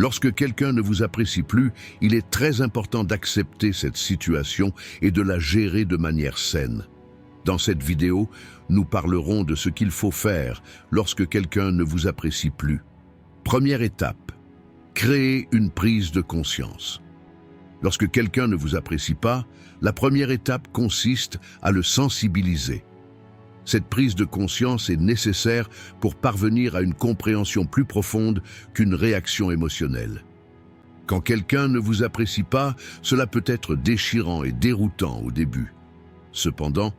Lorsque quelqu'un ne vous apprécie plus, il est très important d'accepter cette situation et de la gérer de manière saine. Dans cette vidéo, nous parlerons de ce qu'il faut faire lorsque quelqu'un ne vous apprécie plus. Première étape, créer une prise de conscience. Lorsque quelqu'un ne vous apprécie pas, la première étape consiste à le sensibiliser. Cette prise de conscience est nécessaire pour parvenir à une compréhension plus profonde qu'une réaction émotionnelle. Quand quelqu'un ne vous apprécie pas, cela peut être déchirant et déroutant au début. Cependant,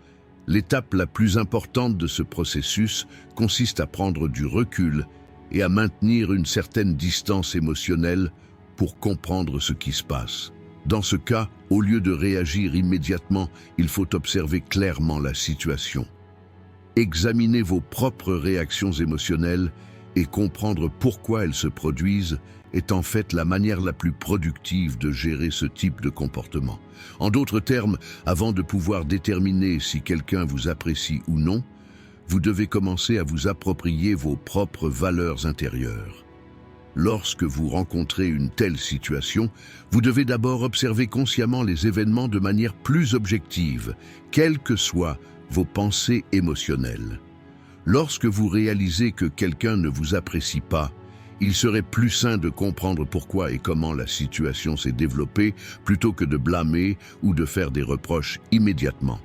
l'étape la plus importante de ce processus consiste à prendre du recul et à maintenir une certaine distance émotionnelle pour comprendre ce qui se passe. Dans ce cas, au lieu de réagir immédiatement, il faut observer clairement la situation. Examiner vos propres réactions émotionnelles et comprendre pourquoi elles se produisent est en fait la manière la plus productive de gérer ce type de comportement. En d'autres termes, avant de pouvoir déterminer si quelqu'un vous apprécie ou non, vous devez commencer à vous approprier vos propres valeurs intérieures. Lorsque vous rencontrez une telle situation, vous devez d'abord observer consciemment les événements de manière plus objective, quelles que soient vos pensées émotionnelles. Lorsque vous réalisez que quelqu'un ne vous apprécie pas, il serait plus sain de comprendre pourquoi et comment la situation s'est développée plutôt que de blâmer ou de faire des reproches immédiatement.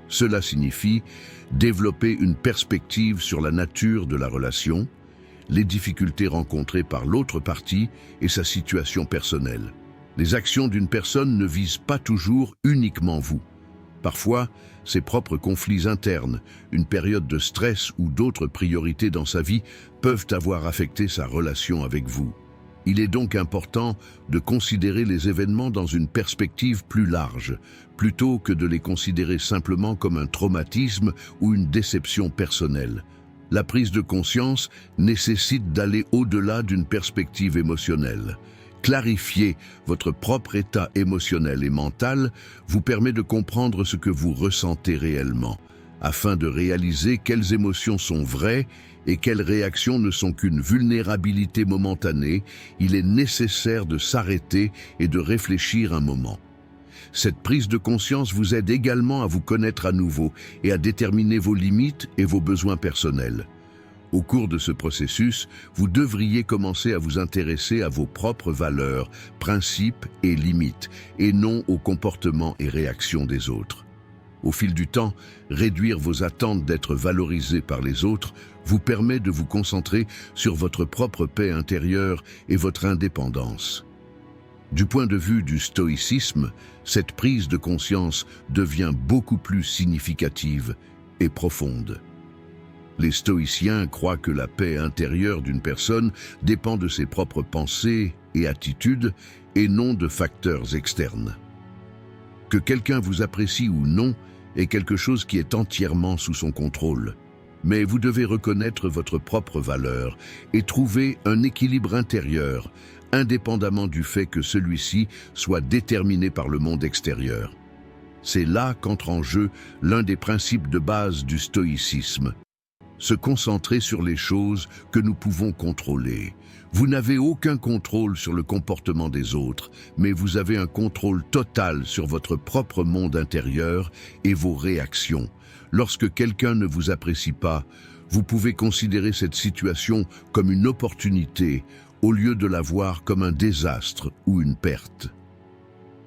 Cela signifie développer une perspective sur la nature de la relation, les difficultés rencontrées par l'autre partie et sa situation personnelle. Les actions d'une personne ne visent pas toujours uniquement vous. Parfois, ses propres conflits internes, une période de stress ou d'autres priorités dans sa vie peuvent avoir affecté sa relation avec vous. Il est donc important de considérer les événements dans une perspective plus large, plutôt que de les considérer simplement comme un traumatisme ou une déception personnelle. La prise de conscience nécessite d'aller au-delà d'une perspective émotionnelle. Clarifier votre propre état émotionnel et mental vous permet de comprendre ce que vous ressentez réellement, afin de réaliser quelles émotions sont vraies et quelles réactions ne sont qu'une vulnérabilité momentanée. Il est nécessaire de s'arrêter et de réfléchir un moment. Cette prise de conscience vous aide également à vous connaître à nouveau et à déterminer vos limites et vos besoins personnels. Au cours de ce processus, vous devriez commencer à vous intéresser à vos propres valeurs, principes et limites, et non aux comportements et réactions des autres. Au fil du temps, réduire vos attentes d'être valorisé par les autres vous permet de vous concentrer sur votre propre paix intérieure et votre indépendance. Du point de vue du stoïcisme, cette prise de conscience devient beaucoup plus significative et profonde. Les stoïciens croient que la paix intérieure d'une personne dépend de ses propres pensées et attitudes et non de facteurs externes. Que quelqu'un vous apprécie ou non est quelque chose qui est entièrement sous son contrôle. Mais vous devez reconnaître votre propre valeur et trouver un équilibre intérieur, indépendamment du fait que celui-ci soit déterminé par le monde extérieur. C'est là qu'entre en jeu l'un des principes de base du stoïcisme. Se concentrer sur les choses que nous pouvons contrôler. Vous n'avez aucun contrôle sur le comportement des autres, mais vous avez un contrôle total sur votre propre monde intérieur et vos réactions. Lorsque quelqu'un ne vous apprécie pas, vous pouvez considérer cette situation comme une opportunité au lieu de la voir comme un désastre ou une perte.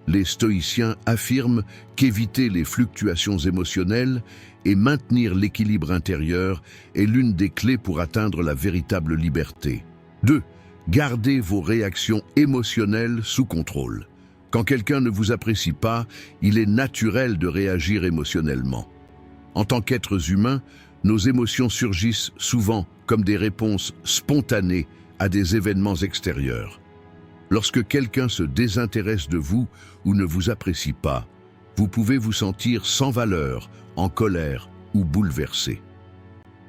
Les stoïciens affirment qu'éviter les fluctuations émotionnelles et maintenir l'équilibre intérieur est l'une des clés pour atteindre la véritable liberté. 2. Gardez vos réactions émotionnelles sous contrôle. Quand quelqu'un ne vous apprécie pas, il est naturel de réagir émotionnellement. En tant qu'êtres humains, nos émotions surgissent souvent comme des réponses spontanées à des événements extérieurs. Lorsque quelqu'un se désintéresse de vous ou ne vous apprécie pas, vous pouvez vous sentir sans valeur, en colère ou bouleversé.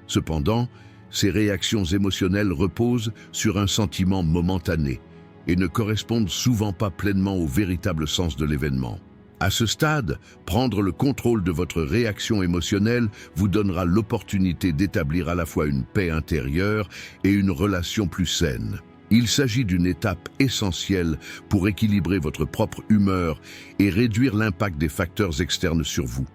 Cependant, ces réactions émotionnelles reposent sur un sentiment momentané et ne correspondent souvent pas pleinement au véritable sens de l'événement. À ce stade, prendre le contrôle de votre réaction émotionnelle vous donnera l'opportunité d'établir à la fois une paix intérieure et une relation plus saine. Il s'agit d'une étape essentielle pour équilibrer votre propre humeur et réduire l'impact des facteurs externes sur vous.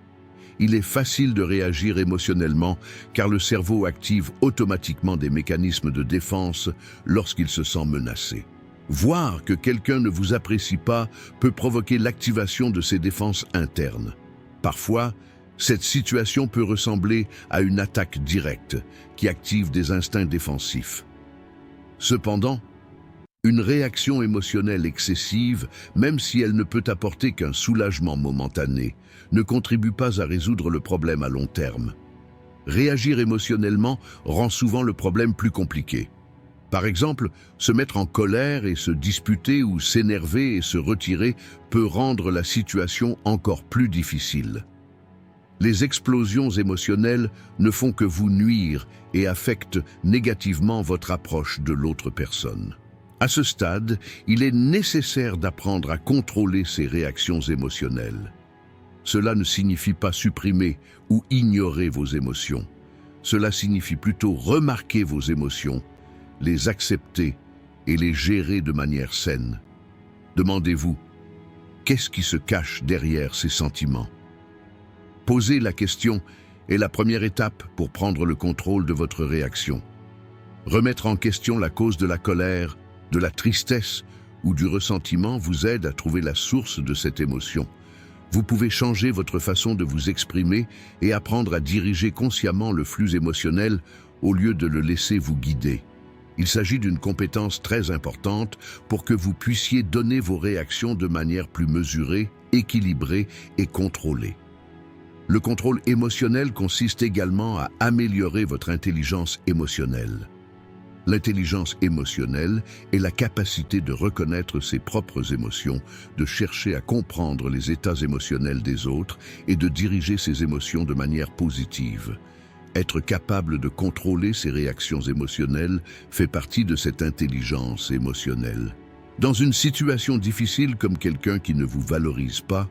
Il est facile de réagir émotionnellement car le cerveau active automatiquement des mécanismes de défense lorsqu'il se sent menacé. Voir que quelqu'un ne vous apprécie pas peut provoquer l'activation de ses défenses internes. Parfois, cette situation peut ressembler à une attaque directe qui active des instincts défensifs. Cependant, une réaction émotionnelle excessive, même si elle ne peut apporter qu'un soulagement momentané, ne contribue pas à résoudre le problème à long terme. Réagir émotionnellement rend souvent le problème plus compliqué. Par exemple, se mettre en colère et se disputer ou s'énerver et se retirer peut rendre la situation encore plus difficile. Les explosions émotionnelles ne font que vous nuire et affectent négativement votre approche de l'autre personne. À ce stade, il est nécessaire d'apprendre à contrôler ces réactions émotionnelles. Cela ne signifie pas supprimer ou ignorer vos émotions. Cela signifie plutôt remarquer vos émotions, les accepter et les gérer de manière saine. Demandez-vous, qu'est-ce qui se cache derrière ces sentiments? Poser la question est la première étape pour prendre le contrôle de votre réaction. Remettre en question la cause de la colère, de la tristesse ou du ressentiment vous aide à trouver la source de cette émotion. Vous pouvez changer votre façon de vous exprimer et apprendre à diriger consciemment le flux émotionnel au lieu de le laisser vous guider. Il s'agit d'une compétence très importante pour que vous puissiez donner vos réactions de manière plus mesurée, équilibrée et contrôlée. Le contrôle émotionnel consiste également à améliorer votre intelligence émotionnelle. L'intelligence émotionnelle est la capacité de reconnaître ses propres émotions, de chercher à comprendre les états émotionnels des autres et de diriger ses émotions de manière positive. Être capable de contrôler ses réactions émotionnelles fait partie de cette intelligence émotionnelle. Dans une situation difficile comme quelqu'un qui ne vous valorise pas,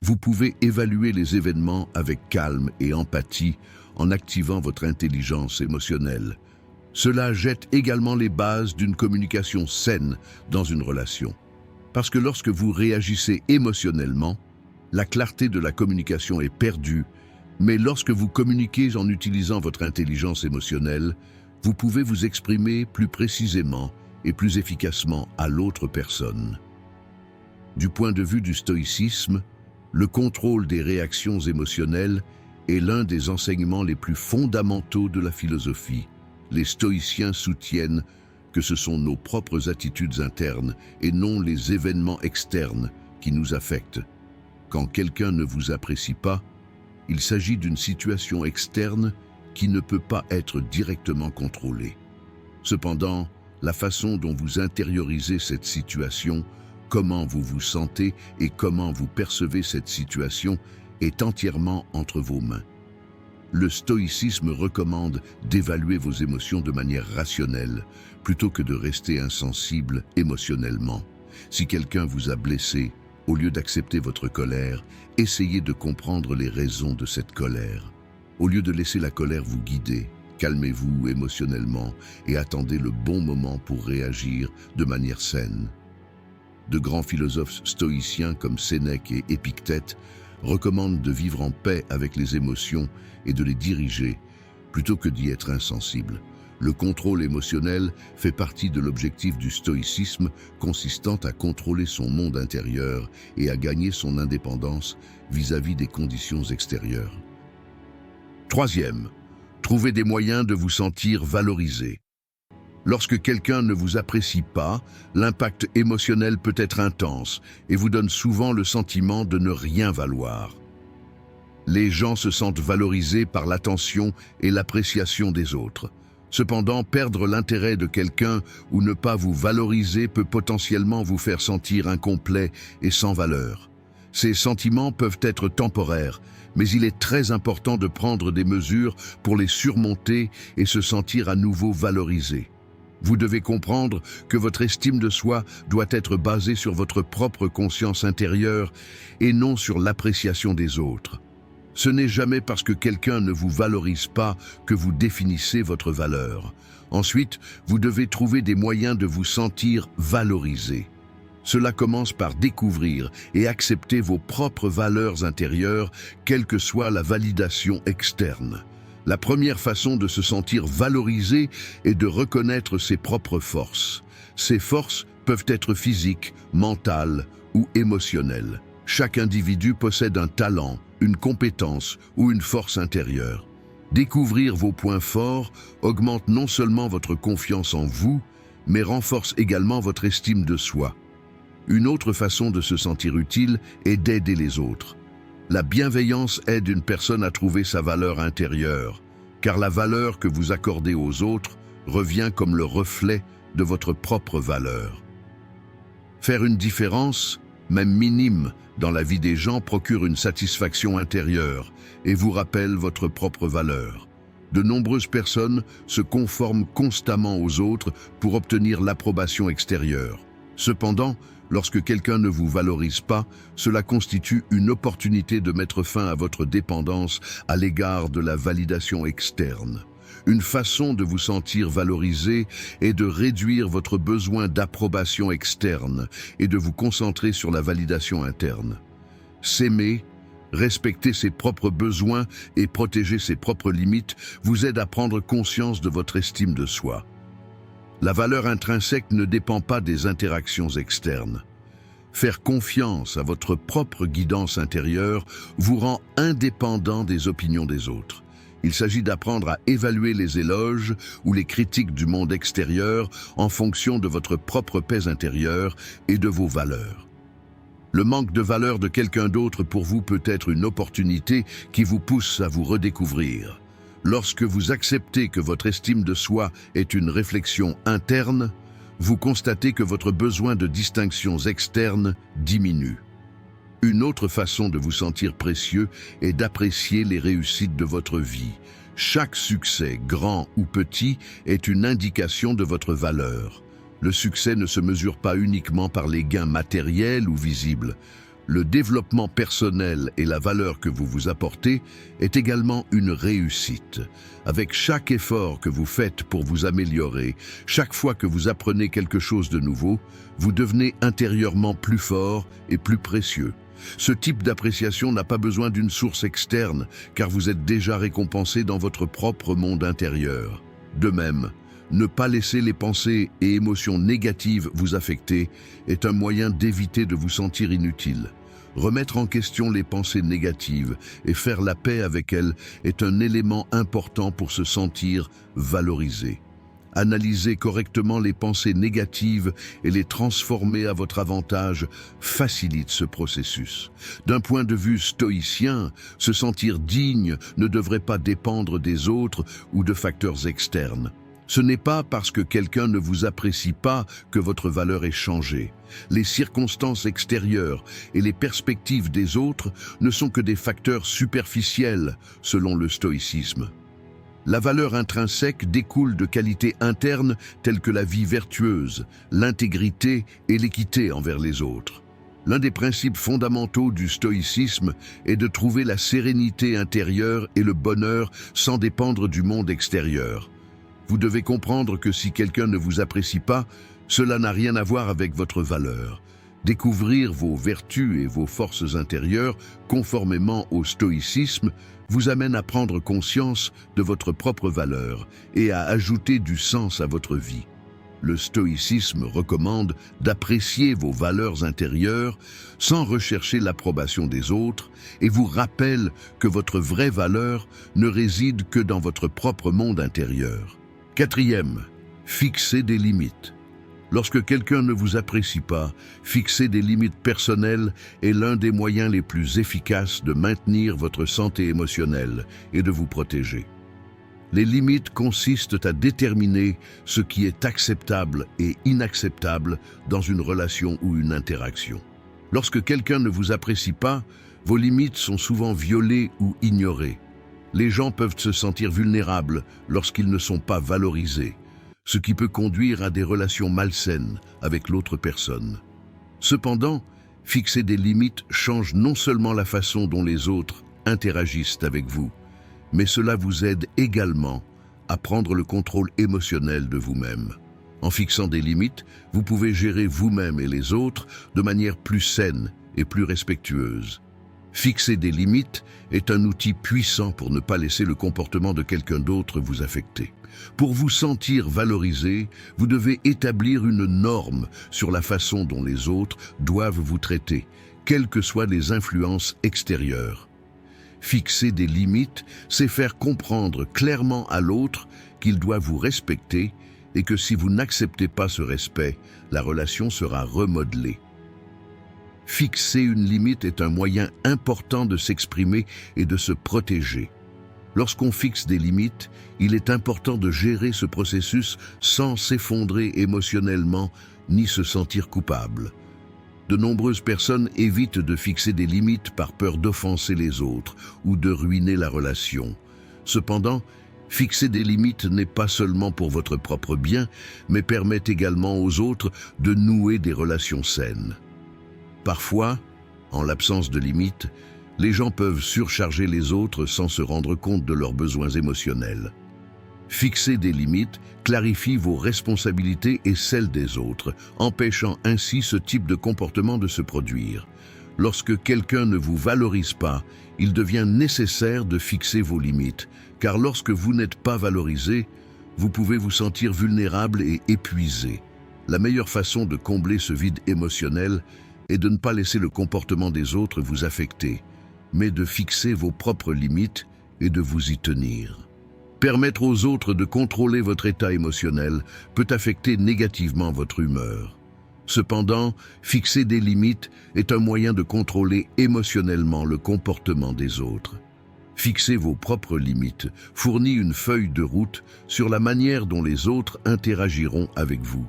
vous pouvez évaluer les événements avec calme et empathie en activant votre intelligence émotionnelle. Cela jette également les bases d'une communication saine dans une relation. Parce que lorsque vous réagissez émotionnellement, la clarté de la communication est perdue, mais lorsque vous communiquez en utilisant votre intelligence émotionnelle, vous pouvez vous exprimer plus précisément et plus efficacement à l'autre personne. Du point de vue du stoïcisme, le contrôle des réactions émotionnelles est l'un des enseignements les plus fondamentaux de la philosophie. Les stoïciens soutiennent que ce sont nos propres attitudes internes et non les événements externes qui nous affectent. Quand quelqu'un ne vous apprécie pas, il s'agit d'une situation externe qui ne peut pas être directement contrôlée. Cependant, la façon dont vous intériorisez cette situation, comment vous vous sentez et comment vous percevez cette situation est entièrement entre vos mains. Le stoïcisme recommande d'évaluer vos émotions de manière rationnelle, plutôt que de rester insensible émotionnellement. Si quelqu'un vous a blessé, au lieu d'accepter votre colère, essayez de comprendre les raisons de cette colère. Au lieu de laisser la colère vous guider, calmez-vous émotionnellement et attendez le bon moment pour réagir de manière saine. De grands philosophes stoïciens comme Sénèque et Épictète recommandent de vivre en paix avec les émotions et de les diriger, plutôt que d'y être insensible. Le contrôle émotionnel fait partie de l'objectif du stoïcisme consistant à contrôler son monde intérieur et à gagner son indépendance vis-à-vis des conditions extérieures. Troisième, trouvez des moyens de vous sentir valorisé. Lorsque quelqu'un ne vous apprécie pas, l'impact émotionnel peut être intense et vous donne souvent le sentiment de ne rien valoir. Les gens se sentent valorisés par l'attention et l'appréciation des autres. Cependant, perdre l'intérêt de quelqu'un ou ne pas vous valoriser peut potentiellement vous faire sentir incomplet et sans valeur. Ces sentiments peuvent être temporaires, mais il est très important de prendre des mesures pour les surmonter et se sentir à nouveau valorisé. Vous devez comprendre que votre estime de soi doit être basée sur votre propre conscience intérieure et non sur l'appréciation des autres. Ce n'est jamais parce que quelqu'un ne vous valorise pas que vous définissez votre valeur. Ensuite, vous devez trouver des moyens de vous sentir valorisé. Cela commence par découvrir et accepter vos propres valeurs intérieures, quelle que soit la validation externe. La première façon de se sentir valorisé est de reconnaître ses propres forces. Ces forces peuvent être physiques, mentales ou émotionnelles. Chaque individu possède un talent, une compétence ou une force intérieure. Découvrir vos points forts augmente non seulement votre confiance en vous, mais renforce également votre estime de soi. Une autre façon de se sentir utile est d'aider les autres. La bienveillance aide une personne à trouver sa valeur intérieure, car la valeur que vous accordez aux autres revient comme le reflet de votre propre valeur. Faire une différence, même minime, dans la vie des gens procure une satisfaction intérieure et vous rappelle votre propre valeur. De nombreuses personnes se conforment constamment aux autres pour obtenir l'approbation extérieure. Cependant, lorsque quelqu'un ne vous valorise pas, cela constitue une opportunité de mettre fin à votre dépendance à l'égard de la validation externe. Une façon de vous sentir valorisé est de réduire votre besoin d'approbation externe et de vous concentrer sur la validation interne. S'aimer, respecter ses propres besoins et protéger ses propres limites vous aide à prendre conscience de votre estime de soi. La valeur intrinsèque ne dépend pas des interactions externes. Faire confiance à votre propre guidance intérieure vous rend indépendant des opinions des autres. Il s'agit d'apprendre à évaluer les éloges ou les critiques du monde extérieur en fonction de votre propre paix intérieure et de vos valeurs. Le manque de valeur de quelqu'un d'autre pour vous peut être une opportunité qui vous pousse à vous redécouvrir. Lorsque vous acceptez que votre estime de soi est une réflexion interne, vous constatez que votre besoin de distinctions externes diminue. Une autre façon de vous sentir précieux est d'apprécier les réussites de votre vie. Chaque succès, grand ou petit, est une indication de votre valeur. Le succès ne se mesure pas uniquement par les gains matériels ou visibles. Le développement personnel et la valeur que vous vous apportez est également une réussite. Avec chaque effort que vous faites pour vous améliorer, chaque fois que vous apprenez quelque chose de nouveau, vous devenez intérieurement plus fort et plus précieux. Ce type d'appréciation n'a pas besoin d'une source externe, car vous êtes déjà récompensé dans votre propre monde intérieur. De même, ne pas laisser les pensées et émotions négatives vous affecter est un moyen d'éviter de vous sentir inutile. Remettre en question les pensées négatives et faire la paix avec elles est un élément important pour se sentir valorisé. Analyser correctement les pensées négatives et les transformer à votre avantage facilite ce processus. D'un point de vue stoïcien, se sentir digne ne devrait pas dépendre des autres ou de facteurs externes. Ce n'est pas parce que quelqu'un ne vous apprécie pas que votre valeur est changée. Les circonstances extérieures et les perspectives des autres ne sont que des facteurs superficiels, selon le stoïcisme. La valeur intrinsèque découle de qualités internes telles que la vie vertueuse, l'intégrité et l'équité envers les autres. L'un des principes fondamentaux du stoïcisme est de trouver la sérénité intérieure et le bonheur sans dépendre du monde extérieur. Vous devez comprendre que si quelqu'un ne vous apprécie pas, cela n'a rien à voir avec votre valeur. Découvrir vos vertus et vos forces intérieures, conformément au stoïcisme, vous amène à prendre conscience de votre propre valeur et à ajouter du sens à votre vie. Le stoïcisme recommande d'apprécier vos valeurs intérieures sans rechercher l'approbation des autres et vous rappelle que votre vraie valeur ne réside que dans votre propre monde intérieur. Quatrième, fixer des limites. Lorsque quelqu'un ne vous apprécie pas, fixer des limites personnelles est l'un des moyens les plus efficaces de maintenir votre santé émotionnelle et de vous protéger. Les limites consistent à déterminer ce qui est acceptable et inacceptable dans une relation ou une interaction. Lorsque quelqu'un ne vous apprécie pas, vos limites sont souvent violées ou ignorées. Les gens peuvent se sentir vulnérables lorsqu'ils ne sont pas valorisés, ce qui peut conduire à des relations malsaines avec l'autre personne. Cependant, fixer des limites change non seulement la façon dont les autres interagissent avec vous, mais cela vous aide également à prendre le contrôle émotionnel de vous-même. En fixant des limites, vous pouvez gérer vous-même et les autres de manière plus saine et plus respectueuse. Fixer des limites est un outil puissant pour ne pas laisser le comportement de quelqu'un d'autre vous affecter. Pour vous sentir valorisé, vous devez établir une norme sur la façon dont les autres doivent vous traiter, quelles que soient les influences extérieures. Fixer des limites, c'est faire comprendre clairement à l'autre qu'il doit vous respecter et que si vous n'acceptez pas ce respect, la relation sera remodelée. Fixer une limite est un moyen important de s'exprimer et de se protéger. Lorsqu'on fixe des limites, il est important de gérer ce processus sans s'effondrer émotionnellement ni se sentir coupable. De nombreuses personnes évitent de fixer des limites par peur d'offenser les autres ou de ruiner la relation. Cependant, fixer des limites n'est pas seulement pour votre propre bien, mais permet également aux autres de nouer des relations saines. Parfois, en l'absence de limites, les gens peuvent surcharger les autres sans se rendre compte de leurs besoins émotionnels. Fixer des limites clarifie vos responsabilités et celles des autres, empêchant ainsi ce type de comportement de se produire. Lorsque quelqu'un ne vous valorise pas, il devient nécessaire de fixer vos limites, car lorsque vous n'êtes pas valorisé, vous pouvez vous sentir vulnérable et épuisé. La meilleure façon de combler ce vide émotionnel est de ne pas laisser le comportement des autres vous affecter, mais de fixer vos propres limites et de vous y tenir. Permettre aux autres de contrôler votre état émotionnel peut affecter négativement votre humeur. Cependant, fixer des limites est un moyen de contrôler émotionnellement le comportement des autres. Fixer vos propres limites fournit une feuille de route sur la manière dont les autres interagiront avec vous.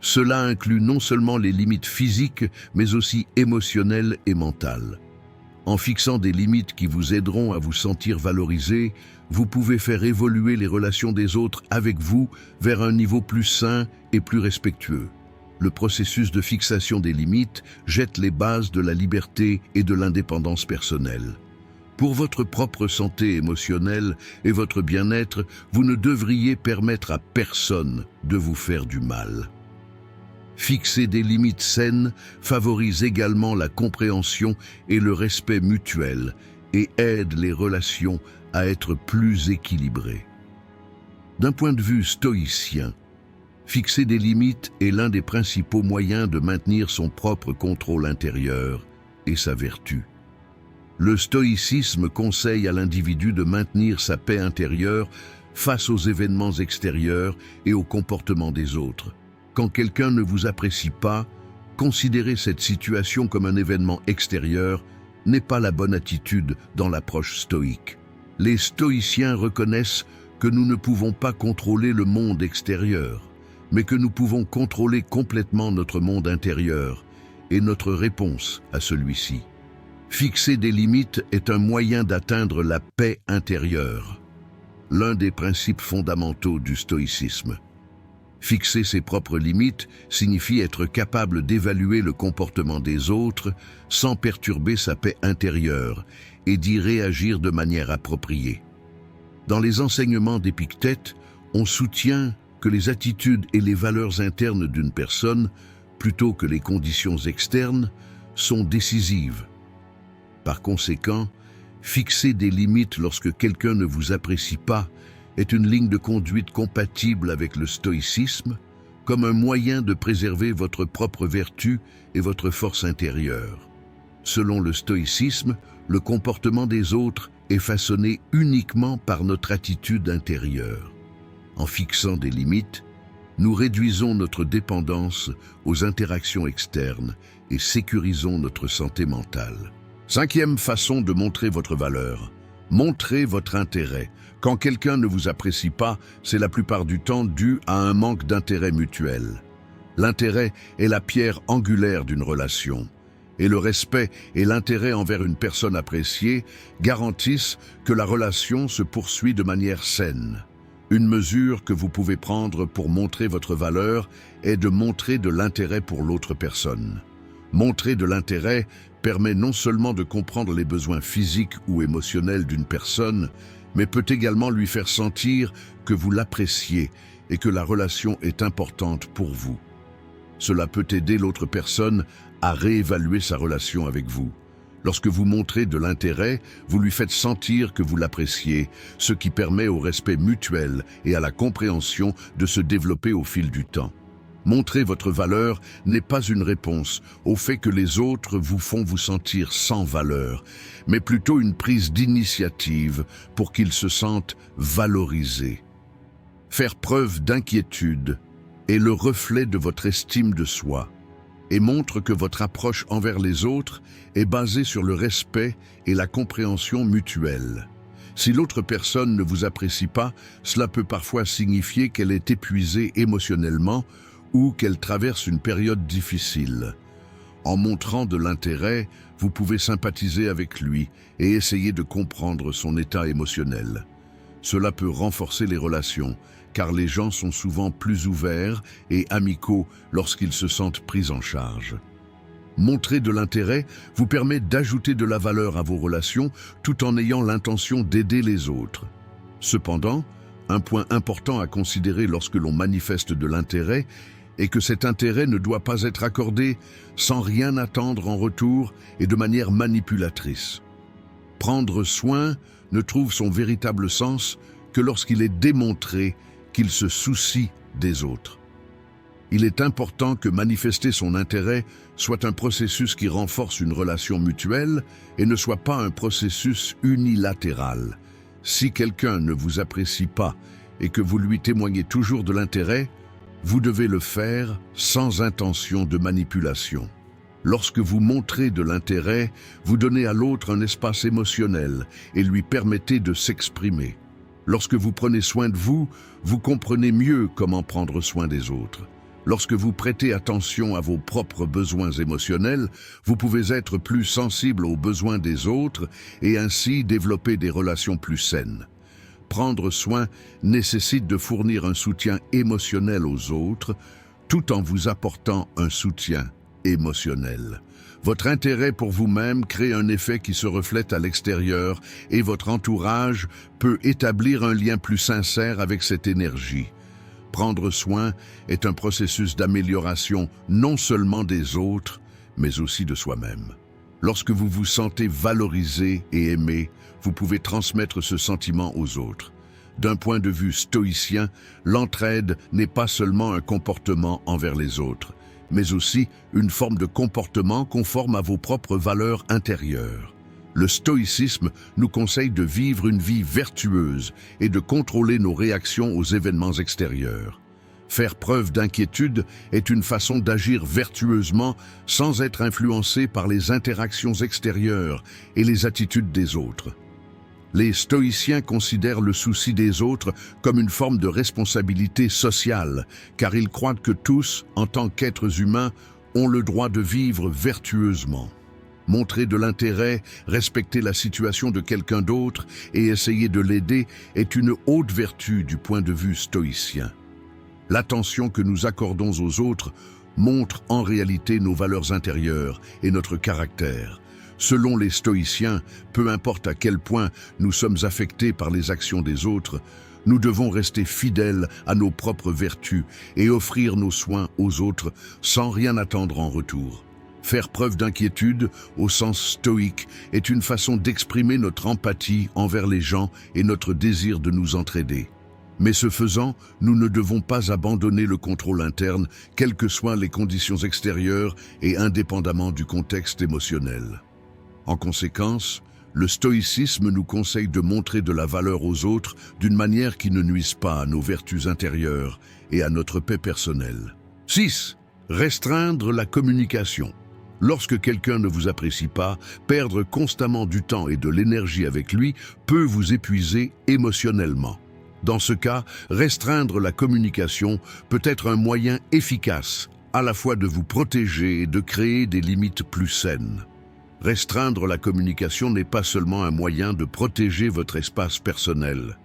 Cela inclut non seulement les limites physiques, mais aussi émotionnelles et mentales. En fixant des limites qui vous aideront à vous sentir valorisé, vous pouvez faire évoluer les relations des autres avec vous vers un niveau plus sain et plus respectueux. Le processus de fixation des limites jette les bases de la liberté et de l'indépendance personnelle. Pour votre propre santé émotionnelle et votre bien-être, vous ne devriez permettre à personne de vous faire du mal. Fixer des limites saines favorise également la compréhension et le respect mutuel et aide les relations à être plus équilibrées. D'un point de vue stoïcien, fixer des limites est l'un des principaux moyens de maintenir son propre contrôle intérieur et sa vertu. Le stoïcisme conseille à l'individu de maintenir sa paix intérieure face aux événements extérieurs et au comportement des autres. Quand quelqu'un ne vous apprécie pas, considérer cette situation comme un événement extérieur n'est pas la bonne attitude dans l'approche stoïque. Les stoïciens reconnaissent que nous ne pouvons pas contrôler le monde extérieur, mais que nous pouvons contrôler complètement notre monde intérieur et notre réponse à celui-ci. Fixer des limites est un moyen d'atteindre la paix intérieure, l'un des principes fondamentaux du stoïcisme. Fixer ses propres limites signifie être capable d'évaluer le comportement des autres sans perturber sa paix intérieure et d'y réagir de manière appropriée. Dans les enseignements d'Épictète, on soutient que les attitudes et les valeurs internes d'une personne, plutôt que les conditions externes, sont décisives. Par conséquent, fixer des limites lorsque quelqu'un ne vous apprécie pas est une ligne de conduite compatible avec le stoïcisme, comme un moyen de préserver votre propre vertu et votre force intérieure. Selon le stoïcisme, le comportement des autres est façonné uniquement par notre attitude intérieure. En fixant des limites, nous réduisons notre dépendance aux interactions externes et sécurisons notre santé mentale. Cinquième façon de montrer votre valeur. Montrez votre intérêt. Quand quelqu'un ne vous apprécie pas, c'est la plupart du temps dû à un manque d'intérêt mutuel. L'intérêt est la pierre angulaire d'une relation, et le respect et l'intérêt envers une personne appréciée garantissent que la relation se poursuit de manière saine. Une mesure que vous pouvez prendre pour montrer votre valeur est de montrer de l'intérêt pour l'autre personne. Montrer de l'intérêt permet non seulement de comprendre les besoins physiques ou émotionnels d'une personne, mais peut également lui faire sentir que vous l'appréciez et que la relation est importante pour vous. Cela peut aider l'autre personne à réévaluer sa relation avec vous. Lorsque vous montrez de l'intérêt, vous lui faites sentir que vous l'appréciez, ce qui permet au respect mutuel et à la compréhension de se développer au fil du temps. Montrer votre valeur n'est pas une réponse au fait que les autres vous font vous sentir sans valeur, mais plutôt une prise d'initiative pour qu'ils se sentent valorisés. Faire preuve d'inquiétude est le reflet de votre estime de soi et montre que votre approche envers les autres est basée sur le respect et la compréhension mutuelle. Si l'autre personne ne vous apprécie pas, cela peut parfois signifier qu'elle est épuisée émotionnellement ou qu'elle traverse une période difficile. En montrant de l'intérêt, vous pouvez sympathiser avec lui et essayer de comprendre son état émotionnel. Cela peut renforcer les relations, car les gens sont souvent plus ouverts et amicaux lorsqu'ils se sentent pris en charge. Montrer de l'intérêt vous permet d'ajouter de la valeur à vos relations tout en ayant l'intention d'aider les autres. Cependant, un point important à considérer lorsque l'on manifeste de l'intérêt est que cet intérêt ne doit pas être accordé sans rien attendre en retour et de manière manipulatrice. Prendre soin ne trouve son véritable sens que lorsqu'il est démontré qu'il se soucie des autres. Il est important que manifester son intérêt soit un processus qui renforce une relation mutuelle et ne soit pas un processus unilatéral. Si quelqu'un ne vous apprécie pas et que vous lui témoignez toujours de l'intérêt, vous devez le faire sans intention de manipulation. Lorsque vous montrez de l'intérêt, vous donnez à l'autre un espace émotionnel et lui permettez de s'exprimer. Lorsque vous prenez soin de vous, vous comprenez mieux comment prendre soin des autres. Lorsque vous prêtez attention à vos propres besoins émotionnels, vous pouvez être plus sensible aux besoins des autres et ainsi développer des relations plus saines. Prendre soin nécessite de fournir un soutien émotionnel aux autres, tout en vous apportant un soutien émotionnel. Votre intérêt pour vous-même crée un effet qui se reflète à l'extérieur et votre entourage peut établir un lien plus sincère avec cette énergie. Prendre soin est un processus d'amélioration non seulement des autres, mais aussi de soi-même. Lorsque vous vous sentez valorisé et aimé, vous pouvez transmettre ce sentiment aux autres. D'un point de vue stoïcien, l'entraide n'est pas seulement un comportement envers les autres, mais aussi une forme de comportement conforme à vos propres valeurs intérieures. Le stoïcisme nous conseille de vivre une vie vertueuse et de contrôler nos réactions aux événements extérieurs. Faire preuve d'inquiétude est une façon d'agir vertueusement sans être influencé par les interactions extérieures et les attitudes des autres. Les stoïciens considèrent le souci des autres comme une forme de responsabilité sociale, car ils croient que tous, en tant qu'êtres humains, ont le droit de vivre vertueusement. Montrer de l'intérêt, respecter la situation de quelqu'un d'autre et essayer de l'aider est une haute vertu du point de vue stoïcien. L'attention que nous accordons aux autres montre en réalité nos valeurs intérieures et notre caractère. Selon les stoïciens, peu importe à quel point nous sommes affectés par les actions des autres, nous devons rester fidèles à nos propres vertus et offrir nos soins aux autres sans rien attendre en retour. Faire preuve d'inquiétude, au sens stoïque, est une façon d'exprimer notre empathie envers les gens et notre désir de nous entraider. Mais ce faisant, nous ne devons pas abandonner le contrôle interne, quelles que soient les conditions extérieures et indépendamment du contexte émotionnel. En conséquence, le stoïcisme nous conseille de montrer de la valeur aux autres d'une manière qui ne nuise pas à nos vertus intérieures et à notre paix personnelle. 6. Restreindre la communication. Lorsque quelqu'un ne vous apprécie pas, perdre constamment du temps et de l'énergie avec lui peut vous épuiser émotionnellement. Dans ce cas, restreindre la communication peut être un moyen efficace à la fois de vous protéger et de créer des limites plus saines. Restreindre la communication n'est pas seulement un moyen de protéger votre espace personnel,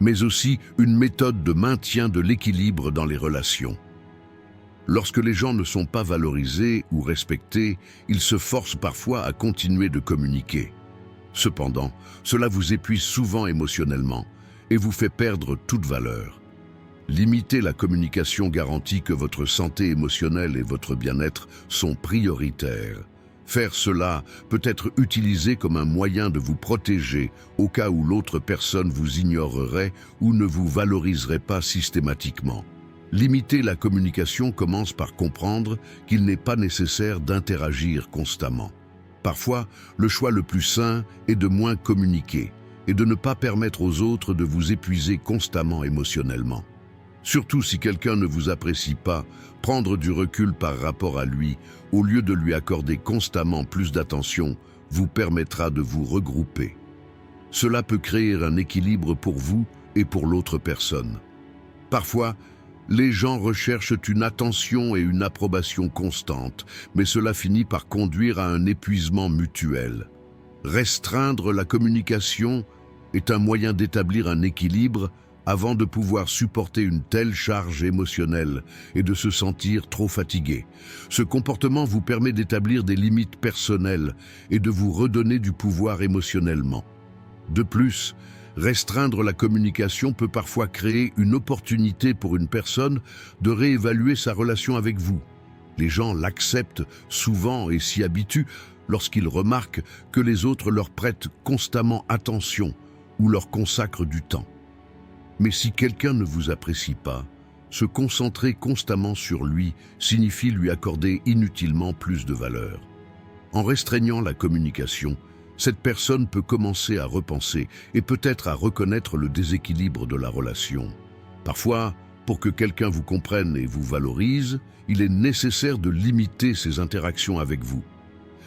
mais aussi une méthode de maintien de l'équilibre dans les relations. Lorsque les gens ne sont pas valorisés ou respectés, ils se forcent parfois à continuer de communiquer. Cependant, cela vous épuise souvent émotionnellement et vous fait perdre toute valeur. Limiter la communication garantit que votre santé émotionnelle et votre bien-être sont prioritaires. Faire cela peut être utilisé comme un moyen de vous protéger au cas où l'autre personne vous ignorerait ou ne vous valoriserait pas systématiquement. Limiter la communication commence par comprendre qu'il n'est pas nécessaire d'interagir constamment. Parfois, le choix le plus sain est de moins communiquer et de ne pas permettre aux autres de vous épuiser constamment émotionnellement. Surtout si quelqu'un ne vous apprécie pas, prendre du recul par rapport à lui, au lieu de lui accorder constamment plus d'attention, vous permettra de vous regrouper. Cela peut créer un équilibre pour vous et pour l'autre personne. Parfois, les gens recherchent une attention et une approbation constante, mais cela finit par conduire à un épuisement mutuel. Restreindre la communication est un moyen d'établir un équilibre avant de pouvoir supporter une telle charge émotionnelle et de se sentir trop fatigué. Ce comportement vous permet d'établir des limites personnelles et de vous redonner du pouvoir émotionnellement. De plus, restreindre la communication peut parfois créer une opportunité pour une personne de réévaluer sa relation avec vous. Les gens l'acceptent souvent et s'y habituent lorsqu'ils remarquent que les autres leur prêtent constamment attention ou leur consacrent du temps. Mais si quelqu'un ne vous apprécie pas, se concentrer constamment sur lui signifie lui accorder inutilement plus de valeur. En restreignant la communication, cette personne peut commencer à repenser et peut-être à reconnaître le déséquilibre de la relation. Parfois, pour que quelqu'un vous comprenne et vous valorise, il est nécessaire de limiter ses interactions avec vous.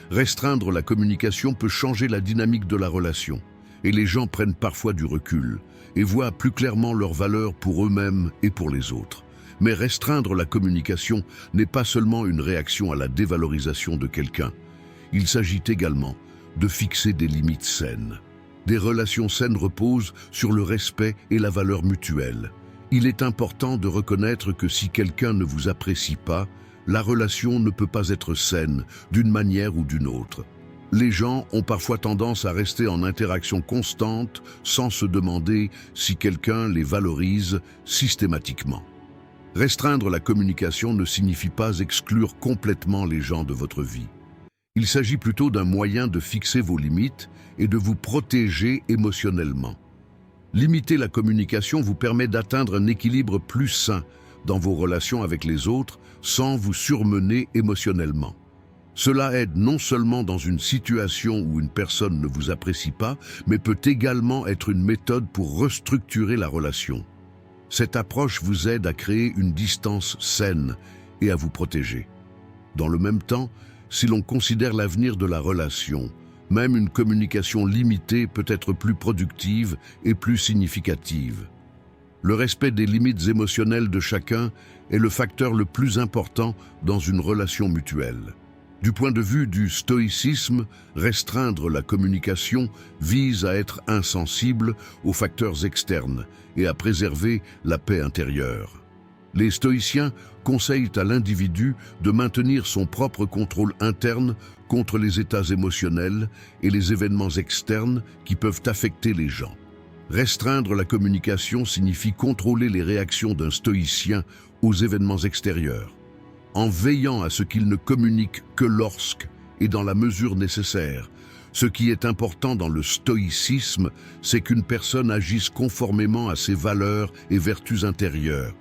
Restreindre la communication peut changer la dynamique de la relation, et les gens prennent parfois du recul et voient plus clairement leurs valeurs pour eux-mêmes et pour les autres. Mais restreindre la communication n'est pas seulement une réaction à la dévalorisation de quelqu'un. Il s'agit également de fixer des limites saines. Des relations saines reposent sur le respect et la valeur mutuelle. Il est important de reconnaître que si quelqu'un ne vous apprécie pas, la relation ne peut pas être saine d'une manière ou d'une autre. Les gens ont parfois tendance à rester en interaction constante sans se demander si quelqu'un les valorise systématiquement. Restreindre la communication ne signifie pas exclure complètement les gens de votre vie. Il s'agit plutôt d'un moyen de fixer vos limites et de vous protéger émotionnellement. Limiter la communication vous permet d'atteindre un équilibre plus sain dans vos relations avec les autres sans vous surmener émotionnellement. Cela aide non seulement dans une situation où une personne ne vous apprécie pas, mais peut également être une méthode pour restructurer la relation. Cette approche vous aide à créer une distance saine et à vous protéger. Dans le même temps, si l'on considère l'avenir de la relation, même une communication limitée peut être plus productive et plus significative. Le respect des limites émotionnelles de chacun est le facteur le plus important dans une relation mutuelle. Du point de vue du stoïcisme, restreindre la communication vise à être insensible aux facteurs externes et à préserver la paix intérieure. Les stoïciens conseillent à l'individu de maintenir son propre contrôle interne contre les états émotionnels et les événements externes qui peuvent affecter les gens. Restreindre la communication signifie contrôler les réactions d'un stoïcien aux événements extérieurs, en veillant à ce qu'il ne communique que lorsque et dans la mesure nécessaire. Ce qui est important dans le stoïcisme, c'est qu'une personne agisse conformément à ses valeurs et vertus intérieures.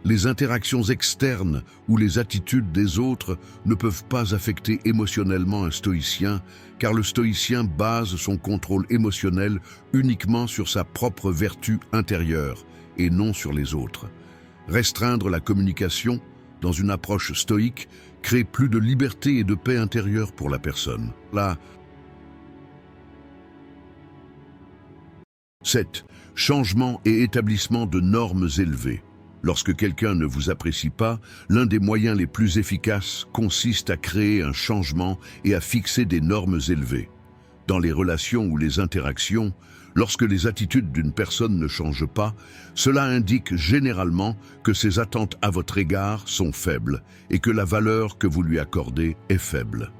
Les interactions externes ou les attitudes des autres ne peuvent pas affecter émotionnellement un stoïcien, car le stoïcien base son contrôle émotionnel uniquement sur sa propre vertu intérieure et non sur les autres. Restreindre la communication dans une approche stoïque, crée plus de liberté et de paix intérieure pour la personne. 7. Changement et établissement de normes élevées. Lorsque quelqu'un ne vous apprécie pas, l'un des moyens les plus efficaces consiste à créer un changement et à fixer des normes élevées. Dans les relations ou les interactions, Lorsque les attitudes d'une personne ne changent pas, cela indique généralement que ses attentes à votre égard sont faibles et que la valeur que vous lui accordez est faible.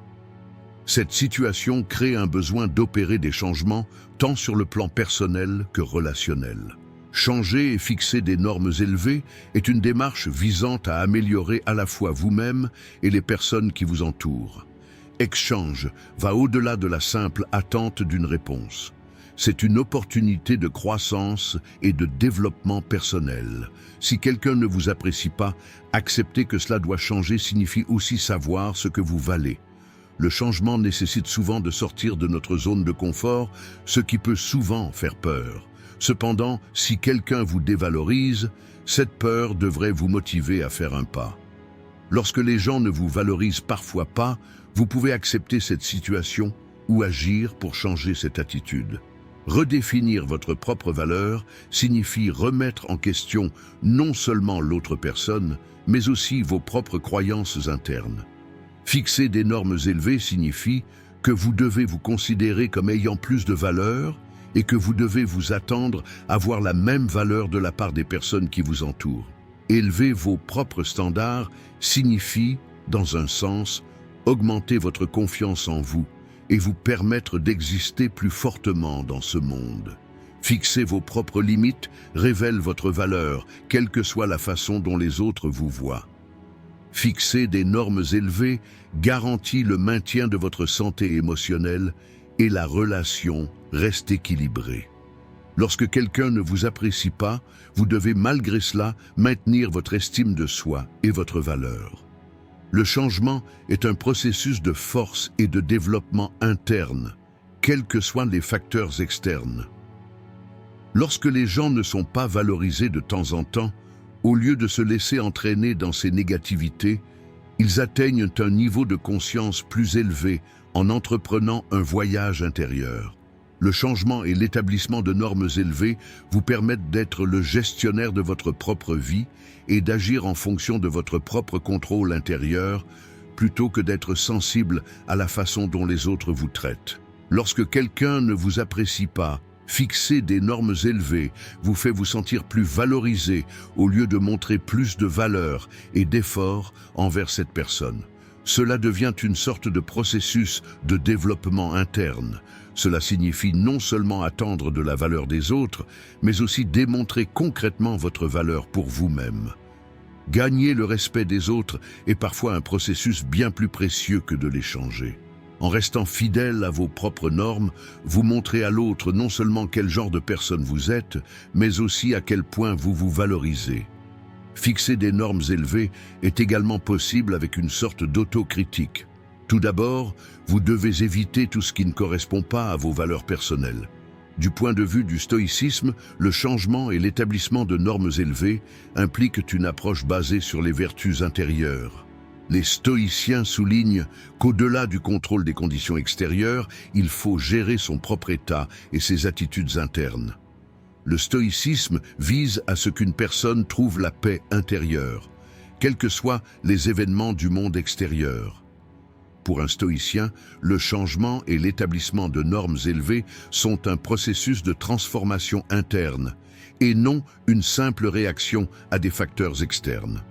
Cette situation crée un besoin d'opérer des changements tant sur le plan personnel que relationnel. Changer et fixer des normes élevées est une démarche visant à améliorer à la fois vous-même et les personnes qui vous entourent. Exchange va au-delà de la simple attente d'une réponse. C'est une opportunité de croissance et de développement personnel. Si quelqu'un ne vous apprécie pas, accepter que cela doit changer signifie aussi savoir ce que vous valez. Le changement nécessite souvent de sortir de notre zone de confort, ce qui peut souvent faire peur. Cependant, si quelqu'un vous dévalorise, cette peur devrait vous motiver à faire un pas. Lorsque les gens ne vous valorisent parfois pas, vous pouvez accepter cette situation ou agir pour changer cette attitude. Redéfinir votre propre valeur signifie remettre en question non seulement l'autre personne, mais aussi vos propres croyances internes. Fixer des normes élevées signifie que vous devez vous considérer comme ayant plus de valeur et que vous devez vous attendre à avoir la même valeur de la part des personnes qui vous entourent. Élever vos propres standards signifie, dans un sens, augmenter votre confiance en vous et vous permettre d'exister plus fortement dans ce monde. Fixer vos propres limites révèle votre valeur, quelle que soit la façon dont les autres vous voient. Fixer des normes élevées garantit le maintien de votre santé émotionnelle et la relation reste équilibrée. Lorsque quelqu'un ne vous apprécie pas, vous devez malgré cela maintenir votre estime de soi et votre valeur. Le changement est un processus de force et de développement interne, quels que soient les facteurs externes. Lorsque les gens ne sont pas valorisés de temps en temps, au lieu de se laisser entraîner dans ces négativités, ils atteignent un niveau de conscience plus élevé en entreprenant un voyage intérieur. Le changement et l'établissement de normes élevées vous permettent d'être le gestionnaire de votre propre vie et d'agir en fonction de votre propre contrôle intérieur, plutôt que d'être sensible à la façon dont les autres vous traitent. Lorsque quelqu'un ne vous apprécie pas, fixer des normes élevées vous fait vous sentir plus valorisé au lieu de montrer plus de valeur et d'effort envers cette personne. Cela devient une sorte de processus de développement interne. Cela signifie non seulement attendre de la valeur des autres, mais aussi démontrer concrètement votre valeur pour vous-même. Gagner le respect des autres est parfois un processus bien plus précieux que de les changer. En restant fidèle à vos propres normes, vous montrez à l'autre non seulement quel genre de personne vous êtes, mais aussi à quel point vous vous valorisez. Fixer des normes élevées est également possible avec une sorte d'autocritique. Tout d'abord, vous devez éviter tout ce qui ne correspond pas à vos valeurs personnelles. Du point de vue du stoïcisme, le changement et l'établissement de normes élevées impliquent une approche basée sur les vertus intérieures. Les stoïciens soulignent qu'au-delà du contrôle des conditions extérieures, il faut gérer son propre état et ses attitudes internes. Le stoïcisme vise à ce qu'une personne trouve la paix intérieure, quels que soient les événements du monde extérieur. Pour un stoïcien, le changement et l'établissement de normes élevées sont un processus de transformation interne et non une simple réaction à des facteurs externes.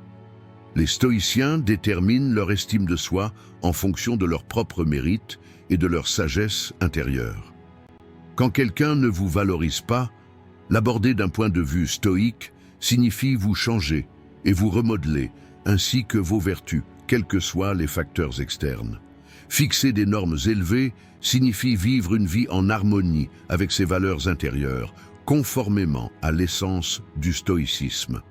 Les stoïciens déterminent leur estime de soi en fonction de leur propre mérite et de leur sagesse intérieure. Quand quelqu'un ne vous valorise pas, l'aborder d'un point de vue stoïque signifie vous changer et vous remodeler, ainsi que vos vertus, quels que soient les facteurs externes. Fixer des normes élevées signifie vivre une vie en harmonie avec ses valeurs intérieures, conformément à l'essence du stoïcisme.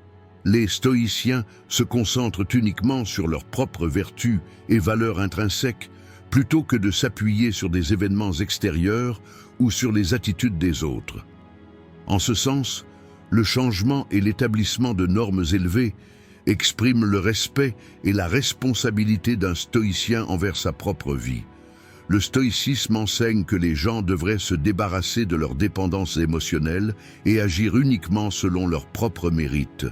Les stoïciens se concentrent uniquement sur leurs propres vertus et valeurs intrinsèques, plutôt que de s'appuyer sur des événements extérieurs ou sur les attitudes des autres. En ce sens, le changement et l'établissement de normes élevées expriment le respect et la responsabilité d'un stoïcien envers sa propre vie. Le stoïcisme enseigne que les gens devraient se débarrasser de leur dépendance émotionnelle et agir uniquement selon leurs propres mérites.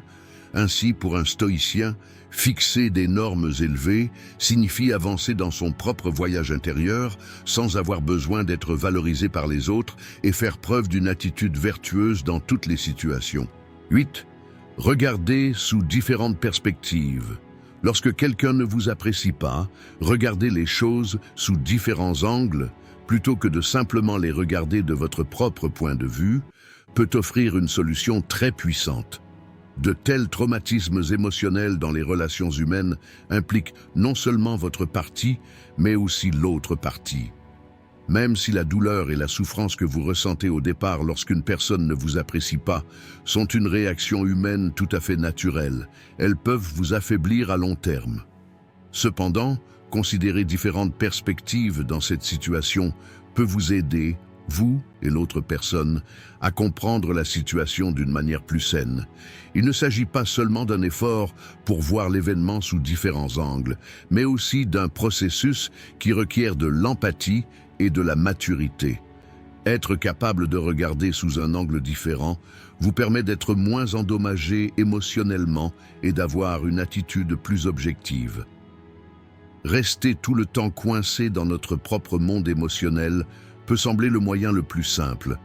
Ainsi, pour un stoïcien, fixer des normes élevées signifie avancer dans son propre voyage intérieur sans avoir besoin d'être valorisé par les autres et faire preuve d'une attitude vertueuse dans toutes les situations. 8. Regardez sous différentes perspectives. Lorsque quelqu'un ne vous apprécie pas, regardez les choses sous différents angles, plutôt que de simplement les regarder de votre propre point de vue, peut offrir une solution très puissante. De tels traumatismes émotionnels dans les relations humaines impliquent non seulement votre partie, mais aussi l'autre partie. Même si la douleur et la souffrance que vous ressentez au départ lorsqu'une personne ne vous apprécie pas sont une réaction humaine tout à fait naturelle, elles peuvent vous affaiblir à long terme. Cependant, considérer différentes perspectives dans cette situation peut vous aider, vous et l'autre personne, à comprendre la situation d'une manière plus saine. Il ne s'agit pas seulement d'un effort pour voir l'événement sous différents angles, mais aussi d'un processus qui requiert de l'empathie et de la maturité. Être capable de regarder sous un angle différent vous permet d'être moins endommagé émotionnellement et d'avoir une attitude plus objective. Rester tout le temps coincé dans notre propre monde émotionnel peut sembler le moyen le plus simple,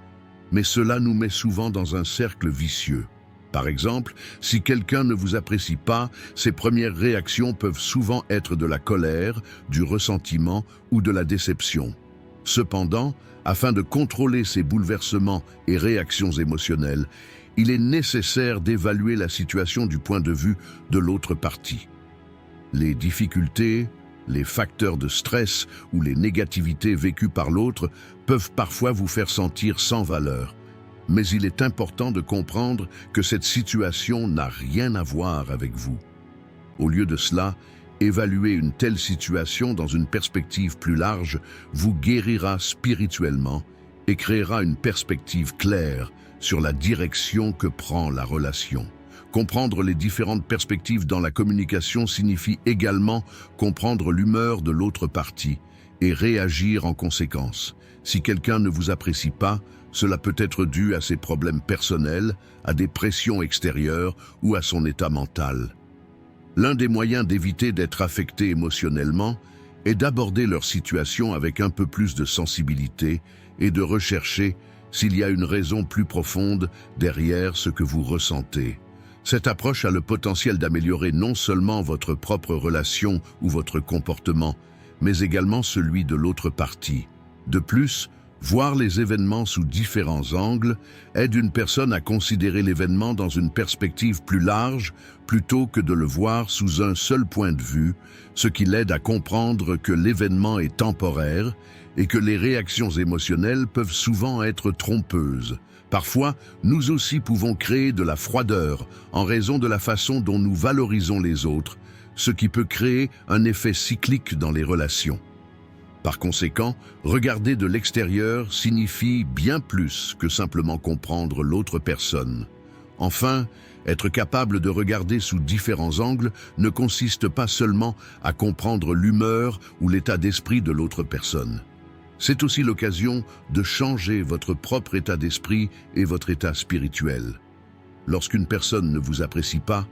mais cela nous met souvent dans un cercle vicieux. Par exemple, si quelqu'un ne vous apprécie pas, ses premières réactions peuvent souvent être de la colère, du ressentiment ou de la déception. Cependant, afin de contrôler ces bouleversements et réactions émotionnelles, il est nécessaire d'évaluer la situation du point de vue de l'autre partie. Les difficultés, les facteurs de stress ou les négativités vécues par l'autre peuvent parfois vous faire sentir sans valeur. Mais il est important de comprendre que cette situation n'a rien à voir avec vous. Au lieu de cela, évaluer une telle situation dans une perspective plus large vous guérira spirituellement et créera une perspective claire sur la direction que prend la relation. Comprendre les différentes perspectives dans la communication signifie également comprendre l'humeur de l'autre partie et réagir en conséquence. Si quelqu'un ne vous apprécie pas, cela peut être dû à ses problèmes personnels, à des pressions extérieures ou à son état mental. L'un des moyens d'éviter d'être affecté émotionnellement est d'aborder leur situation avec un peu plus de sensibilité et de rechercher s'il y a une raison plus profonde derrière ce que vous ressentez. Cette approche a le potentiel d'améliorer non seulement votre propre relation ou votre comportement, mais également celui de l'autre partie. De plus, voir les événements sous différents angles aide une personne à considérer l'événement dans une perspective plus large plutôt que de le voir sous un seul point de vue, ce qui l'aide à comprendre que l'événement est temporaire et que les réactions émotionnelles peuvent souvent être trompeuses. Parfois, nous aussi pouvons créer de la froideur en raison de la façon dont nous valorisons les autres, ce qui peut créer un effet cyclique dans les relations. Par conséquent, regarder de l'extérieur signifie bien plus que simplement comprendre l'autre personne. Enfin, être capable de regarder sous différents angles ne consiste pas seulement à comprendre l'humeur ou l'état d'esprit de l'autre personne. C'est aussi l'occasion de changer votre propre état d'esprit et votre état spirituel. Lorsqu'une personne ne vous apprécie pas,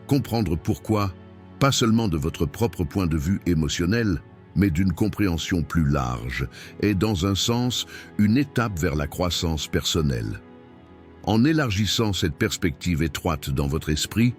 comprendre pourquoi, pas seulement de votre propre point de vue émotionnel, mais d'une compréhension plus large, est dans un sens une étape vers la croissance personnelle. En élargissant cette perspective étroite dans votre esprit,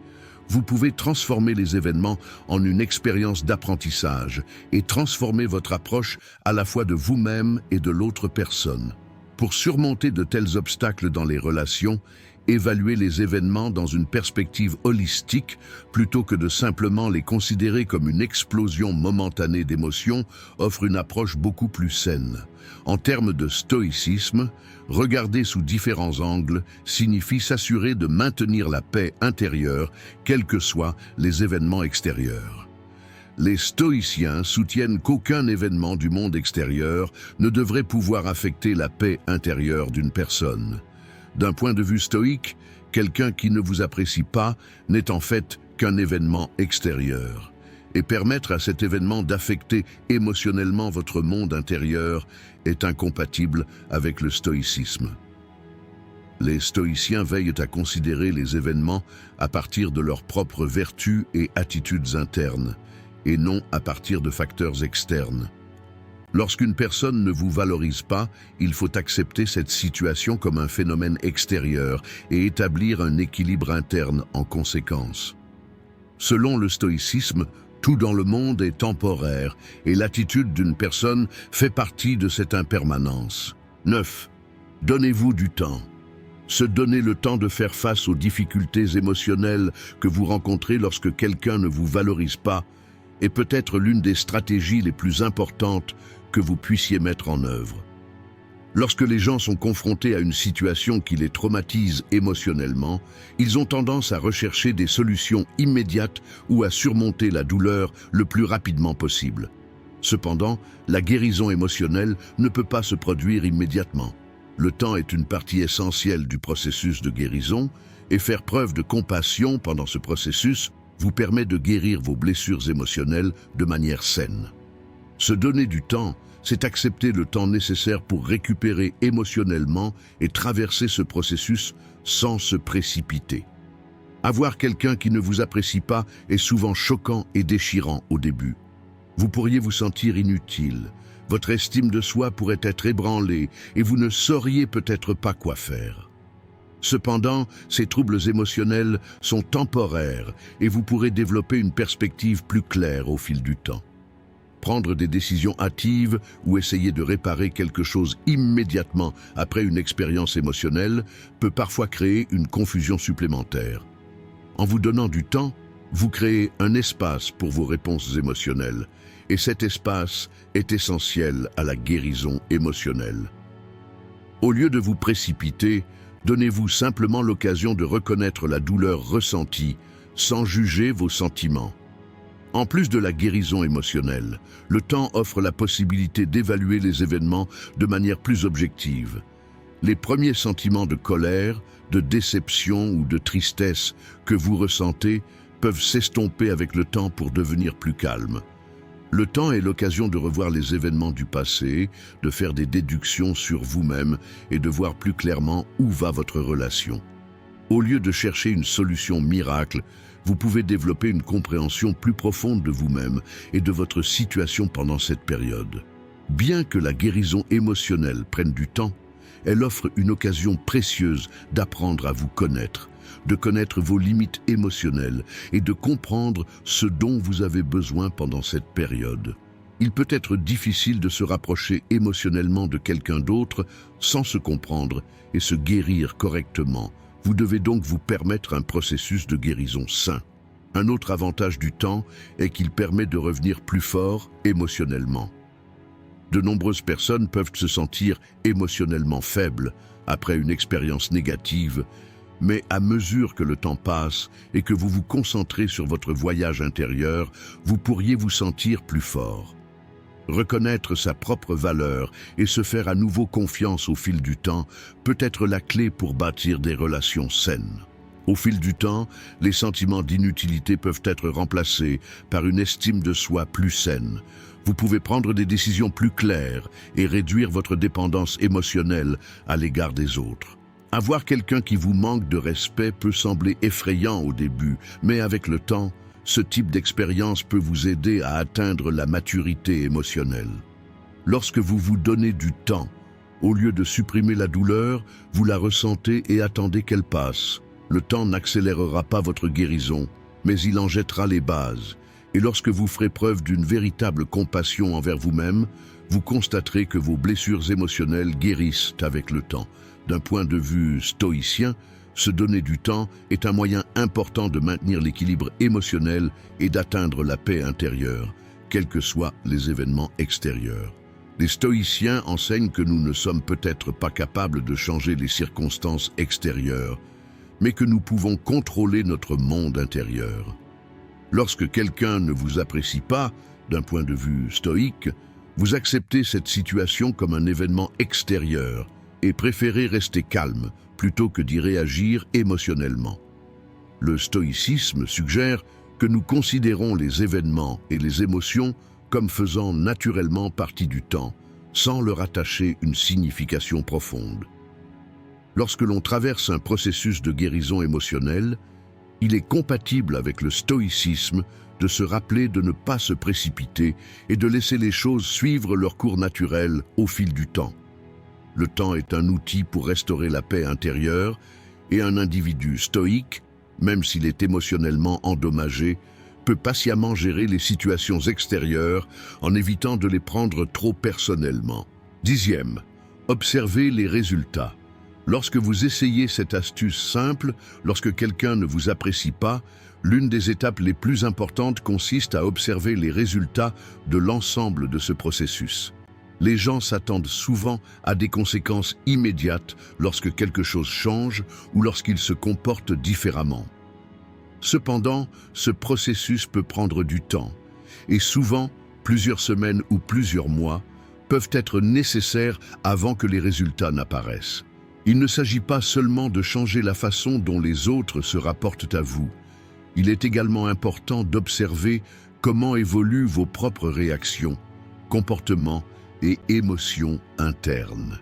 vous pouvez transformer les événements en une expérience d'apprentissage et transformer votre approche à la fois de vous-même et de l'autre personne. Pour surmonter de tels obstacles dans les relations, évaluer les événements dans une perspective holistique plutôt que de simplement les considérer comme une explosion momentanée d'émotions offre une approche beaucoup plus saine. En termes de stoïcisme, regarder sous différents angles signifie s'assurer de maintenir la paix intérieure, quels que soient les événements extérieurs. Les stoïciens soutiennent qu'aucun événement du monde extérieur ne devrait pouvoir affecter la paix intérieure d'une personne. D'un point de vue stoïque, quelqu'un qui ne vous apprécie pas n'est en fait qu'un événement extérieur. Et permettre à cet événement d'affecter émotionnellement votre monde intérieur est incompatible avec le stoïcisme. Les stoïciens veillent à considérer les événements à partir de leurs propres vertus et attitudes internes, et non à partir de facteurs externes. Lorsqu'une personne ne vous valorise pas, il faut accepter cette situation comme un phénomène extérieur et établir un équilibre interne en conséquence. Selon le stoïcisme, tout dans le monde est temporaire et l'attitude d'une personne fait partie de cette impermanence. 9. Donnez-vous du temps. Se donner le temps de faire face aux difficultés émotionnelles que vous rencontrez lorsque quelqu'un ne vous valorise pas est peut-être l'une des stratégies les plus importantes que vous puissiez mettre en œuvre. Lorsque les gens sont confrontés à une situation qui les traumatise émotionnellement, ils ont tendance à rechercher des solutions immédiates ou à surmonter la douleur le plus rapidement possible. Cependant, la guérison émotionnelle ne peut pas se produire immédiatement. Le temps est une partie essentielle du processus de guérison et faire preuve de compassion pendant ce processus vous permet de guérir vos blessures émotionnelles de manière saine. Se donner du temps, c'est accepter le temps nécessaire pour récupérer émotionnellement et traverser ce processus sans se précipiter. Avoir quelqu'un qui ne vous apprécie pas est souvent choquant et déchirant au début. Vous pourriez vous sentir inutile, votre estime de soi pourrait être ébranlée et vous ne sauriez peut-être pas quoi faire. Cependant, ces troubles émotionnels sont temporaires et vous pourrez développer une perspective plus claire au fil du temps. Prendre des décisions hâtives ou essayer de réparer quelque chose immédiatement après une expérience émotionnelle peut parfois créer une confusion supplémentaire. En vous donnant du temps, vous créez un espace pour vos réponses émotionnelles et cet espace est essentiel à la guérison émotionnelle. Au lieu de vous précipiter, donnez-vous simplement l'occasion de reconnaître la douleur ressentie sans juger vos sentiments. En plus de la guérison émotionnelle, le temps offre la possibilité d'évaluer les événements de manière plus objective. Les premiers sentiments de colère, de déception ou de tristesse que vous ressentez peuvent s'estomper avec le temps pour devenir plus calmes. Le temps est l'occasion de revoir les événements du passé, de faire des déductions sur vous-même et de voir plus clairement où va votre relation. Au lieu de chercher une solution miracle, vous pouvez développer une compréhension plus profonde de vous-même et de votre situation pendant cette période. Bien que la guérison émotionnelle prenne du temps, elle offre une occasion précieuse d'apprendre à vous connaître, de connaître vos limites émotionnelles et de comprendre ce dont vous avez besoin pendant cette période. Il peut être difficile de se rapprocher émotionnellement de quelqu'un d'autre sans se comprendre et se guérir correctement. Vous devez donc vous permettre un processus de guérison sain. Un autre avantage du temps est qu'il permet de revenir plus fort émotionnellement. De nombreuses personnes peuvent se sentir émotionnellement faibles après une expérience négative, mais à mesure que le temps passe et que vous vous concentrez sur votre voyage intérieur, vous pourriez vous sentir plus fort. Reconnaître sa propre valeur et se faire à nouveau confiance au fil du temps peut être la clé pour bâtir des relations saines. Au fil du temps, les sentiments d'inutilité peuvent être remplacés par une estime de soi plus saine. Vous pouvez prendre des décisions plus claires et réduire votre dépendance émotionnelle à l'égard des autres. Avoir quelqu'un qui vous manque de respect peut sembler effrayant au début, mais avec le temps, ce type d'expérience peut vous aider à atteindre la maturité émotionnelle. Lorsque vous vous donnez du temps, au lieu de supprimer la douleur, vous la ressentez et attendez qu'elle passe. Le temps n'accélérera pas votre guérison, mais il en jettera les bases. Et lorsque vous ferez preuve d'une véritable compassion envers vous-même, vous constaterez que vos blessures émotionnelles guérissent avec le temps. D'un point de vue stoïcien, se donner du temps est un moyen important de maintenir l'équilibre émotionnel et d'atteindre la paix intérieure, quels que soient les événements extérieurs. Les stoïciens enseignent que nous ne sommes peut-être pas capables de changer les circonstances extérieures, mais que nous pouvons contrôler notre monde intérieur. Lorsque quelqu'un ne vous apprécie pas, d'un point de vue stoïque, vous acceptez cette situation comme un événement extérieur et préférez rester calme plutôt que d'y réagir émotionnellement. Le stoïcisme suggère que nous considérons les événements et les émotions comme faisant naturellement partie du temps, sans leur attacher une signification profonde. Lorsque l'on traverse un processus de guérison émotionnelle, il est compatible avec le stoïcisme de se rappeler de ne pas se précipiter et de laisser les choses suivre leur cours naturel au fil du temps. Le temps est un outil pour restaurer la paix intérieure et un individu stoïque, même s'il est émotionnellement endommagé, peut patiemment gérer les situations extérieures en évitant de les prendre trop personnellement. 10e, observez les résultats. Lorsque vous essayez cette astuce simple, lorsque quelqu'un ne vous apprécie pas, l'une des étapes les plus importantes consiste à observer les résultats de l'ensemble de ce processus. Les gens s'attendent souvent à des conséquences immédiates lorsque quelque chose change ou lorsqu'ils se comportent différemment. Cependant, ce processus peut prendre du temps, et souvent, plusieurs semaines ou plusieurs mois peuvent être nécessaires avant que les résultats n'apparaissent. Il ne s'agit pas seulement de changer la façon dont les autres se rapportent à vous. Il est également important d'observer comment évoluent vos propres réactions, comportements et émotions internes.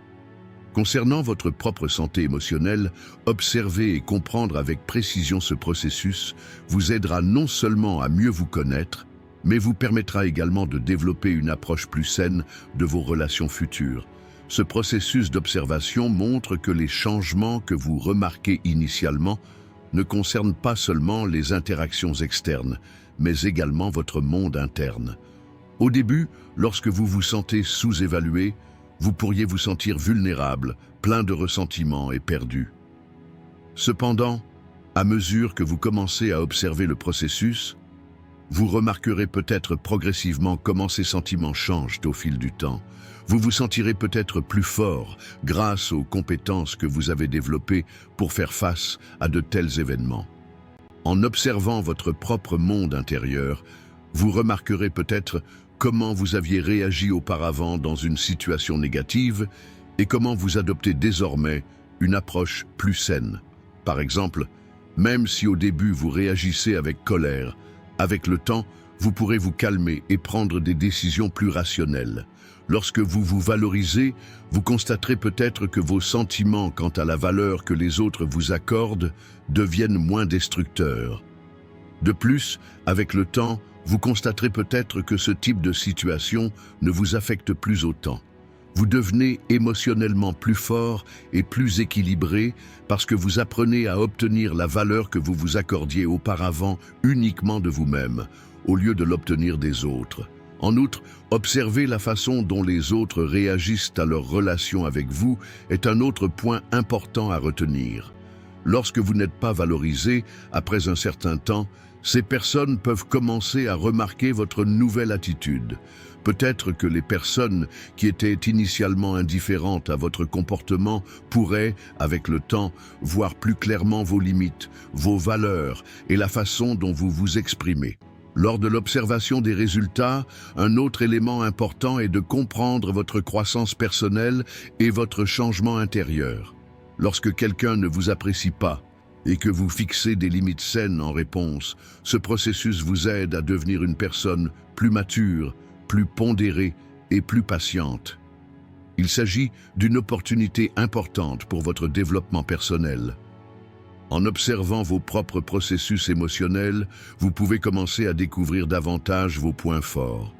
Concernant votre propre santé émotionnelle, observer et comprendre avec précision ce processus vous aidera non seulement à mieux vous connaître, mais vous permettra également de développer une approche plus saine de vos relations futures. Ce processus d'observation montre que les changements que vous remarquez initialement ne concernent pas seulement les interactions externes, mais également votre monde interne. Au début, lorsque vous vous sentez sous-évalué, vous pourriez vous sentir vulnérable, plein de ressentiments et perdu. Cependant, à mesure que vous commencez à observer le processus, vous remarquerez peut-être progressivement comment ces sentiments changent au fil du temps. Vous vous sentirez peut-être plus fort grâce aux compétences que vous avez développées pour faire face à de tels événements. En observant votre propre monde intérieur, vous remarquerez peut-être comment vous aviez réagi auparavant dans une situation négative et comment vous adoptez désormais une approche plus saine. Par exemple, même si au début vous réagissez avec colère, avec le temps, vous pourrez vous calmer et prendre des décisions plus rationnelles. Lorsque vous vous valorisez, vous constaterez peut-être que vos sentiments quant à la valeur que les autres vous accordent deviennent moins destructeurs. De plus, avec le temps, vous constaterez peut-être que ce type de situation ne vous affecte plus autant. Vous devenez émotionnellement plus fort et plus équilibré parce que vous apprenez à obtenir la valeur que vous vous accordiez auparavant uniquement de vous-même, au lieu de l'obtenir des autres. En outre, observer la façon dont les autres réagissent à leur relation avec vous est un autre point important à retenir. Lorsque vous n'êtes pas valorisé, après un certain temps, ces personnes peuvent commencer à remarquer votre nouvelle attitude. Peut-être que les personnes qui étaient initialement indifférentes à votre comportement pourraient, avec le temps, voir plus clairement vos limites, vos valeurs et la façon dont vous vous exprimez. Lors de l'observation des résultats, un autre élément important est de comprendre votre croissance personnelle et votre changement intérieur. Lorsque quelqu'un ne vous apprécie pas et que vous fixez des limites saines en réponse, ce processus vous aide à devenir une personne plus mature, plus pondérée et plus patiente. Il s'agit d'une opportunité importante pour votre développement personnel. En observant vos propres processus émotionnels, vous pouvez commencer à découvrir davantage vos points forts.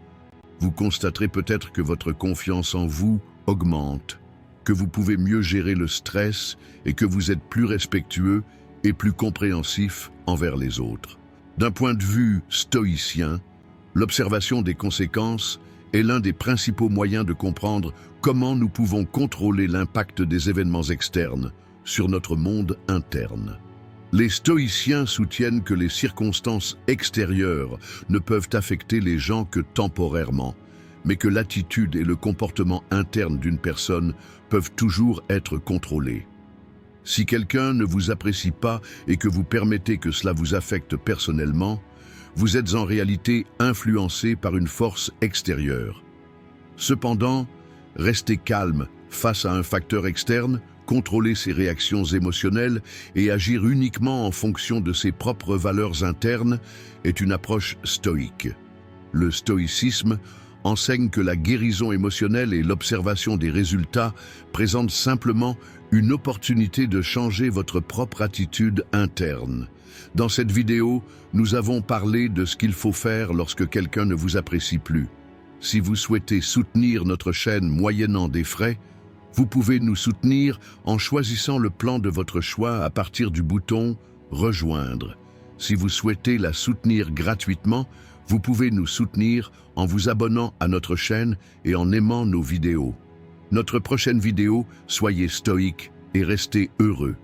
Vous constaterez peut-être que votre confiance en vous augmente, que vous pouvez mieux gérer le stress et que vous êtes plus respectueux et plus compréhensif envers les autres. D'un point de vue stoïcien, l'observation des conséquences est l'un des principaux moyens de comprendre comment nous pouvons contrôler l'impact des événements externes sur notre monde interne. Les stoïciens soutiennent que les circonstances extérieures ne peuvent affecter les gens que temporairement, mais que l'attitude et le comportement interne d'une personne peuvent toujours être contrôlés. Si quelqu'un ne vous apprécie pas et que vous permettez que cela vous affecte personnellement, vous êtes en réalité influencé par une force extérieure. Cependant, rester calme face à un facteur externe, contrôler ses réactions émotionnelles et agir uniquement en fonction de ses propres valeurs internes est une approche stoïque. Le stoïcisme enseigne que la guérison émotionnelle et l'observation des résultats présentent simplement une opportunité de changer votre propre attitude interne. Dans cette vidéo, nous avons parlé de ce qu'il faut faire lorsque quelqu'un ne vous apprécie plus. Si vous souhaitez soutenir notre chaîne moyennant des frais, vous pouvez nous soutenir en choisissant le plan de votre choix à partir du bouton « Rejoindre ». Si vous souhaitez la soutenir gratuitement, vous pouvez nous soutenir en vous abonnant à notre chaîne et en aimant nos vidéos. Notre prochaine vidéo, soyez stoïque et restez heureux.